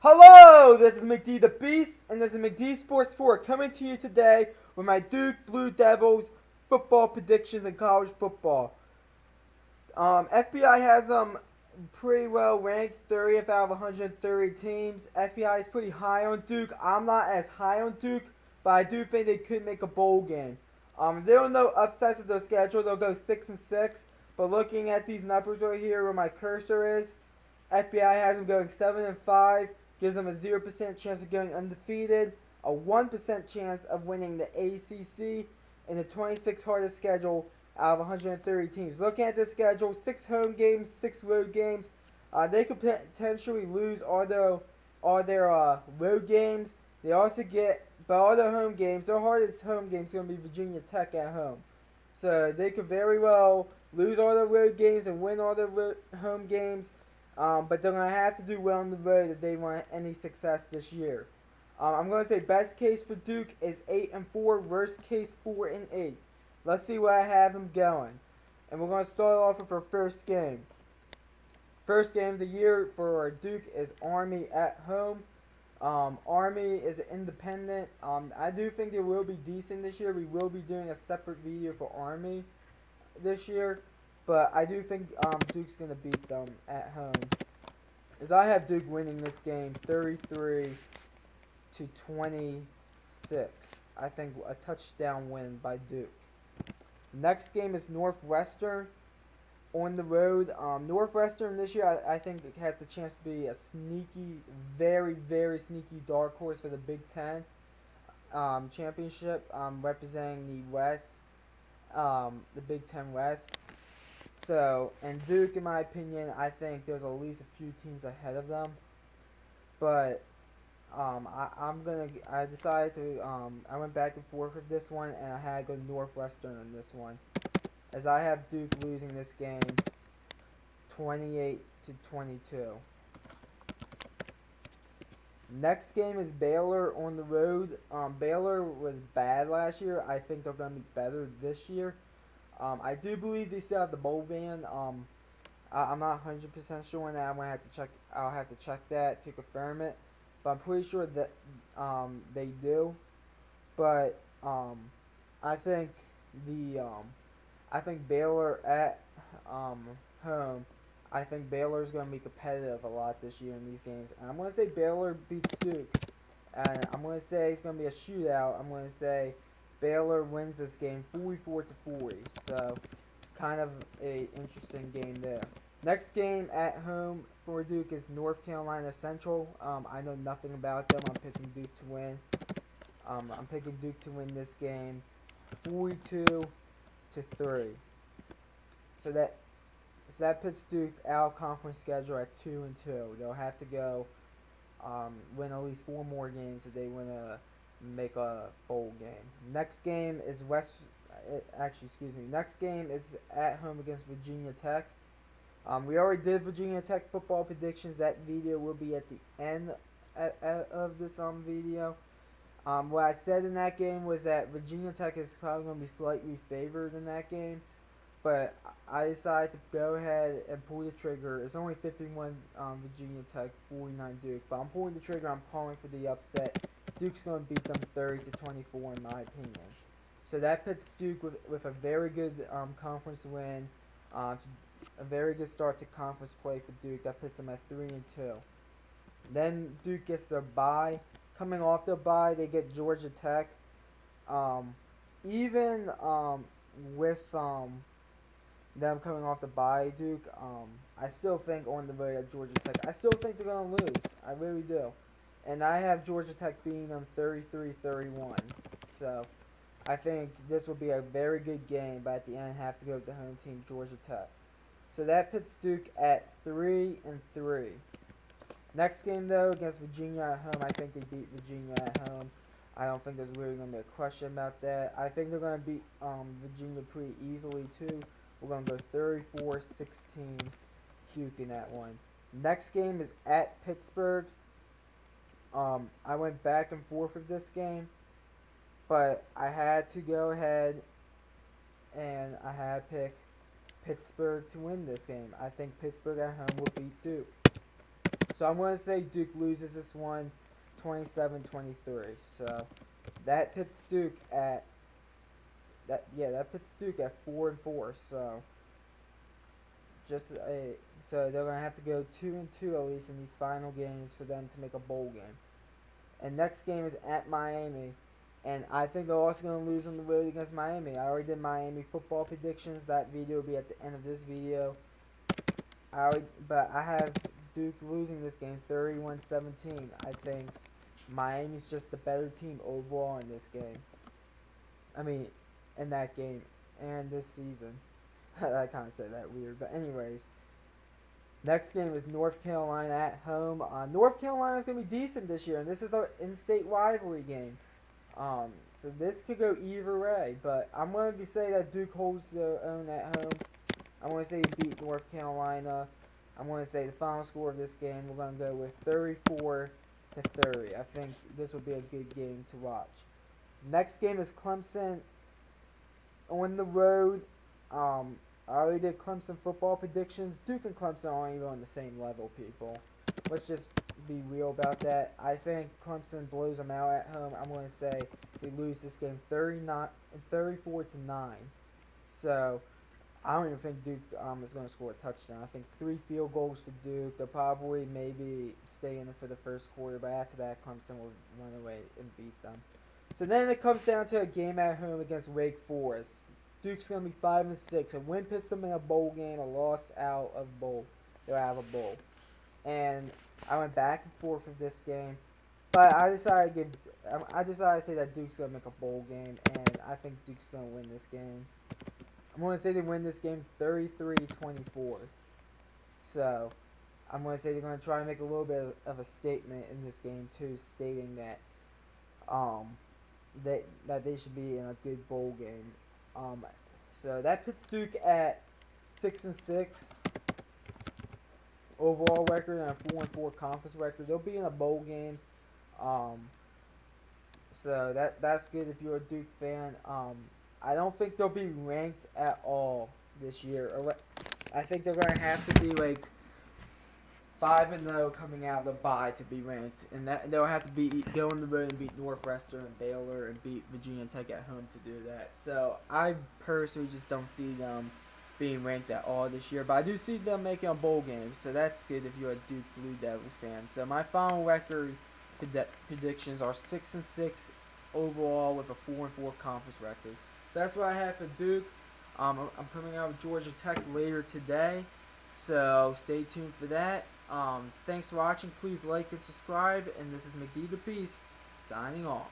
Hello, this is McD the Beast, and this is McD Sports 4 coming to you today with my Duke Blue Devils football predictions in college football. FBI has them pretty well ranked, 30th out of 130 teams. FBI is pretty high on Duke. I'm not as high on Duke, but I do think they could make a bowl game. There are no upsets with their schedule. They'll go 6-6. But looking at these numbers right here, where my cursor is, FBI has them going 7-5, gives them a 0% chance of going undefeated, a 1% chance of winning the ACC, and the 26th hardest schedule out of 130 teams. Looking at this schedule, 6 home games, 6 road games. They could potentially lose all their road games. They also get, but all their home games, their hardest home game is going to be Virginia Tech at home. So they could very well lose all their road games and win all their home games. But they're going to have to do well on the road if they want any success this year. I'm going to say best case for Duke is 8-4, worst case 4-8. Let's see where I have them going. And we're going to start off with our first game. First game of the year for Duke is Army at home. Army is independent. I do think they will be decent this year. We will be doing a separate video for Army this year. But I do think Duke's going to beat them at home. As I have Duke winning this game 33-26. I think a touchdown win by Duke. Next game is Northwestern on the road. Northwestern this year I think it has the chance to be a sneaky, very, very sneaky dark horse for the Big Ten championship, representing the West, the Big Ten West. So, and Duke, in my opinion, I think there's at least a few teams ahead of them. But I decided to I went back and forth with this one, and I had to go Northwestern in this one, as I have Duke losing this game 28-22. Next game is Baylor on the road. Baylor was bad last year. I think they're going to be better this year. I do believe they still have the bowl ban. I'm not 100% sure on that. I'll have to check that to confirm it. But I'm pretty sure that they do. But I think I think Baylor at home. I think Baylor is going to be competitive a lot this year in these games. And I'm going to say Baylor beats Duke. And I'm going to say it's going to be a shootout. I'm going to say Baylor wins this game 44-40. So, kind of a interesting game there. Next game at home for Duke is North Carolina Central. I know nothing about them. I'm picking Duke to win. I'm picking Duke to win this game 42-3. So that puts Duke out of conference schedule at 2-2. They'll have to go win at least 4 more games if they want to make a bowl game. Next game is Next game is at home against Virginia Tech. We already did Virginia Tech football predictions. That video will be at the end of this video. What I said in that game was that Virginia Tech is probably going to be slightly favored in that game. But I decided to go ahead and pull the trigger. It's only 51 Virginia Tech, 49 Duke. But I'm pulling the trigger. I'm calling for the upset. Duke's going to beat them 30-24 in my opinion. So that puts Duke with a very good conference win. A very good start to conference play for Duke. That puts them at 3-2. Then Duke gets their bye. Coming off their bye, they get Georgia Tech. Even with them coming off the bye, Duke, I still think on the road at Georgia Tech, I still think they're going to lose. I really do. And I have Georgia Tech beating them 33-31. So, I think this will be a very good game, but at the end, have to go with the home team, Georgia Tech. So that puts Duke at 3-3. Next game, though, against Virginia at home, I think they beat Virginia at home. I don't think there's really going to be a question about that. I think they're going to beat Virginia pretty easily, too. We're going to go 34-16 Duke in that one. Next game is at Pittsburgh. I went back and forth with this game, but I had to go ahead and I had to pick Pittsburgh to win this game. I think Pittsburgh at home will beat Duke. So I'm going to say Duke loses this one 27-23. So that puts Duke at that puts Duke at 4-4. So just a so they're gonna have to go 2-2 at least in these final games for them to make a bowl game. And next game is at Miami, and I think they're also gonna lose on the road against Miami. I already did Miami football predictions. That video will be at the end of this video. But I have Duke losing this game 31-17. I think Miami's just the better team overall in this game. I mean, in that game and this season. I kind of said that weird, but anyways. Next game is North Carolina at home. North Carolina is going to be decent this year, and this is an in-state rivalry game. So this could go either way, but I'm going to say that Duke holds their own at home. I'm going to say they beat North Carolina. I'm going to say the final score of this game, we're going to go with 34-30. I think this will be a good game to watch. Next game is Clemson on the road. I already did Clemson football predictions. Duke and Clemson aren't even on the same level, people. Let's just be real about that. I think Clemson blows them out at home. I'm going to say they lose this game 34-9. So I don't even think Duke is going to score a touchdown. I think 3 field goals for Duke. They'll probably maybe stay in it for the first quarter, but after that, Clemson will run away and beat them. So then it comes down to a game at home against Wake Forest. Duke's going to be 5-6. A win puts them in a bowl game. A loss out of bowl. They'll have a bowl. And I went back and forth with this game, but I decided to say that Duke's going to make a bowl game, and I think Duke's going to win this game. I'm going to say they win this game 33-24. So I'm going to say they're going to try and make a little bit of a statement in this game too, stating that that they should be in a good bowl game. So that puts Duke at 6-6 overall record and a 4-4 conference record. They'll be in a bowl game. So that's good if you're a Duke fan. I don't think they'll be ranked at all this year. I think they're going to have to be like 5-0 coming out of the bye to be ranked, and that they'll have to go on the road and beat Northwestern and Baylor and beat Virginia Tech at home to do that. So I personally just don't see them being ranked at all this year, but I do see them making a bowl game, so that's good if you're a Duke Blue Devils fan. So my final record predictions are 6-6 overall with a 4-4 conference record. So that's what I have for Duke. I'm coming out with Georgia Tech later today, so stay tuned for that. Thanks for watching. Please like and subscribe. And this is McD the Peace signing off.